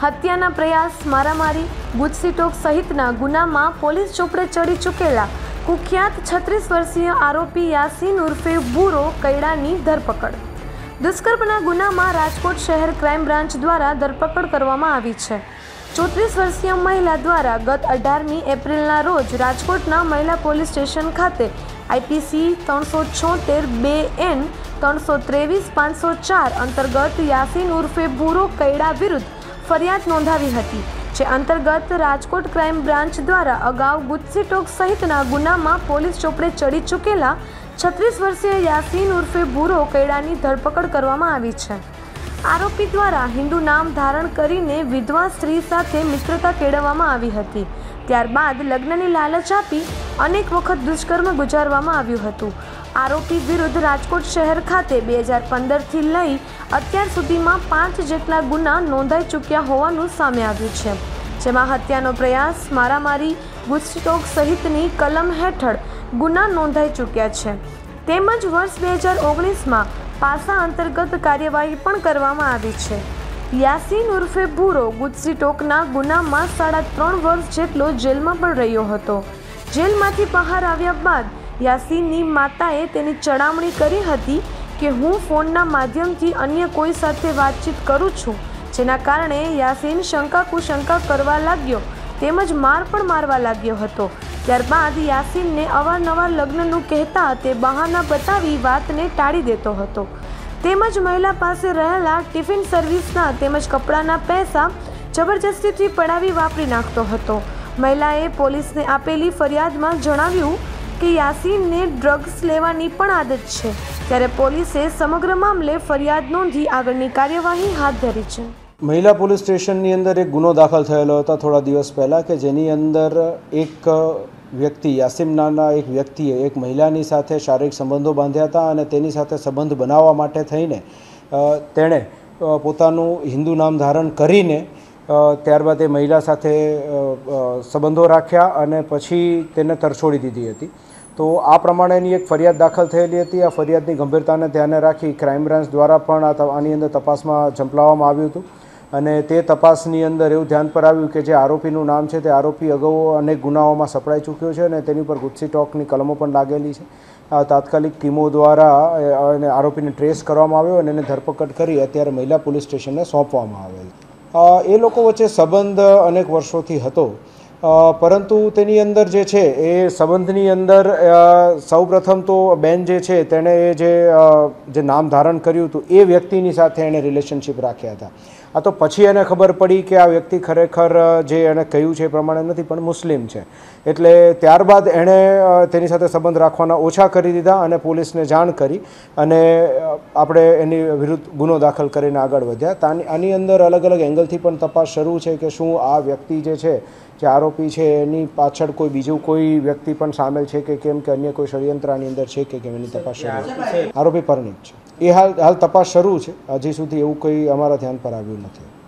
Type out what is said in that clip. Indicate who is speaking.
Speaker 1: હત્યાના પ્રયાસ, મારામારી, ગુજસીટોક સહિતના ગુનામાં પોલીસ ચોપડે ચડી ચૂકેલા કુખ્યાત 36 વર્ષીય આરોપી યાસીન ઉર્ફે બુરો કૈડાની ધરપકડ। દુષ્કર્મના ગુનામાં રાજકોટ શહેર ક્રાઇમ બ્રાન્ચ દ્વારા ધરપકડ કરવામાં આવી છે। 34 વર્ષીય મહિલા દ્વારા ગત 18મી એપ્રિલના રોજ રાજકોટના મહિલા પોલીસ સ્ટેશન ખાતે આઈપીસી 376(2)N 323-504 અંતર્ગત યાસીન ઉર્ફે બુરો કૈડા વિરુદ્ધ ફરિયાદ નોંધાવી હતી, જે અંતર્ગત રાજકોટ ક્રાઇમ બ્રાન્ચ દ્વારા અગાઉ ગુજસીટોક સહિતના ગુનામાં પોલીસ ચોપડે ચડી ચૂકેલા 36 વર્ષીય યાસીન ઉર્ફે બુરો કૈડાની ધરપકડ કરવામાં આવી છે। આરોપી દ્વારા હિન્દુ નામ ધારણ કરીને વિધવા સ્ત્રી સાથે મિત્રતા કેળવવામાં આવી હતી। ત્યારબાદ લગ્નની લાલચ આપી અનેક વખત દુષ્કર્મ ગુજારવામાં આવ્યું હતું। આરોપી વિરુદ્ધ રાજકોટ શહેર ખાતે 2015થી લઈ અત્યાર સુધીમાં 5 જેટલા ગુના નોંધાઈ ચૂક્યા હોવાનું સામે આવ્યું છે, જેમાં હત્યાનો પ્રયાસ, મારામારી, ગુજસીટોક સહિતની કલમ હેઠળ ગુના નોંધાઈ ચૂક્યા છે, તેમજ વર્ષ 2019માં પાસા અંતર્ગત કાર્યવાહી પણ કરવામાં આવી છે। યાસીન ઉર્ફે બુરો ગુજસીટોકના ગુનામાં 3.5 વર્ષ જેટલો જેલમાં પણ રહ્યો હતો। જેલમાંથી બહાર આવ્યા બાદ યાસીનની માતાએ તેની ચડામણી કરી હતી કે હું ફોનના માધ્યમથી અન્ય કોઈ સાથે વાતચીત કરું છું, જેના કારણે યાસીન શંકા કુશંકા કરવા લાગ્યો તેમજ માર પણ મારવા લાગ્યો હતો। ત્યારબાદ યાસીનને અવારનવાર લગ્નનું કહેતા તે બહાના બતાવી વાતને ટાળી દેતો હતો, તેમજ મહિલા પાસે રહેલા ટિફિન સર્વિસના તેમજ કપડાના પૈસા જબરજસ્તીથી પડાવી વાપરી નાખતો હતો। મહિલાએ પોલીસને આપેલી ફરિયાદમાં જણાવ્યું કે યાસીનને ડ્રગ્સ લેવાની પણ આદત છે, ત્યારે પોલીસે સમગ્ર મામલે ફરિયાદ નોંધી આગળની કાર્યવાહી હાથ ધરી છે।
Speaker 2: મહિલા પોલીસ સ્ટેશનની અંદર એક ગુનો દાખલ થયેલો હતો થોડા દિવસ પહેલાં કે જેની અંદર એક વ્યક્તિ યાસીન નામના એક વ્યક્તિએ એક મહિલાની સાથે શારીરિક સંબંધો બાંધ્યા હતા અને તેની સાથે સંબંધ બનાવવા માટે થઈને તેણે પોતાનું હિન્દુ નામ ધારણ કરીને ત્યારબાદ એ મહિલા સાથે સંબંધો રાખ્યા અને પછી તેને તરછોડી દીધી હતી। તો આ પ્રમાણેની એક ફરિયાદ દાખલ થયેલી હતી। આ ફરિયાદની ગંભીરતાને ધ્યાને રાખી ક્રાઇમ બ્રાન્ચ દ્વારા પણ આની અંદર તપાસમાં ઝંપલાવવામાં આવ્યું હતું અને તે તપાસની અંદર એવું ધ્યાન પર આવ્યું કે જે આરોપીનું નામ છે તે આરોપી અગાઉ અનેક ગુનાઓમાં સપડાઈ ચૂક્યો છે અને તેની ઉપર ગુજસીટોકની કલમો પણ લાગેલી છે। તાત્કાલિક ટીમો દ્વારા આરોપીને ટ્રેસ કરવામાં આવ્યો અને એને ધરપકડ કરી અત્યારે મહિલા પોલીસ સ્ટેશનને સોંપવામાં આવેલ। એ લોકો વચ્ચે સંબંધ અનેક વર્ષોથી હતો, પરંતુ તેની અંદર જે છે એ સંબંધની અંદર સૌપ્રથમ તો બેન જે છે તેણે જે નામ ધારણ કર્યું હતું એ વ્યક્તિની સાથે એણે રિલેશનશિપ રાખ્યા હતા। આ તો પછી એને ખબર પડી કે આ વ્યક્તિ ખરેખર જે એણે કહ્યું છે એ પ્રમાણે નથી પણ મુસ્લિમ છે, એટલે ત્યારબાદ એણે તેની સાથે સંબંધ રાખવાના ઓછા કરી દીધા અને પોલીસને જાણ કરી અને આપણે એની વિરુદ્ધ ગુનો દાખલ કરીને આગળ વધ્યા। આની અંદર અલગ અલગ એંગલથી પણ તપાસ શરૂ છે કે શું આ વ્યક્તિ જે છે જે આરોપી છે એની પાછળ કોઈ બીજું કોઈ વ્યક્તિ પણ સામેલ છે કે કેમ, કે અન્ય કોઈ ષડયંત્ર આની અંદર છે કે કેમ, એની તપાસ શરૂ છે। આરોપી પરણિત છે, એ હાલ તપાસ શરૂ છે, હજી સુધી એવું કોઈ અમારા ધ્યાન પર આવ્યું નથી।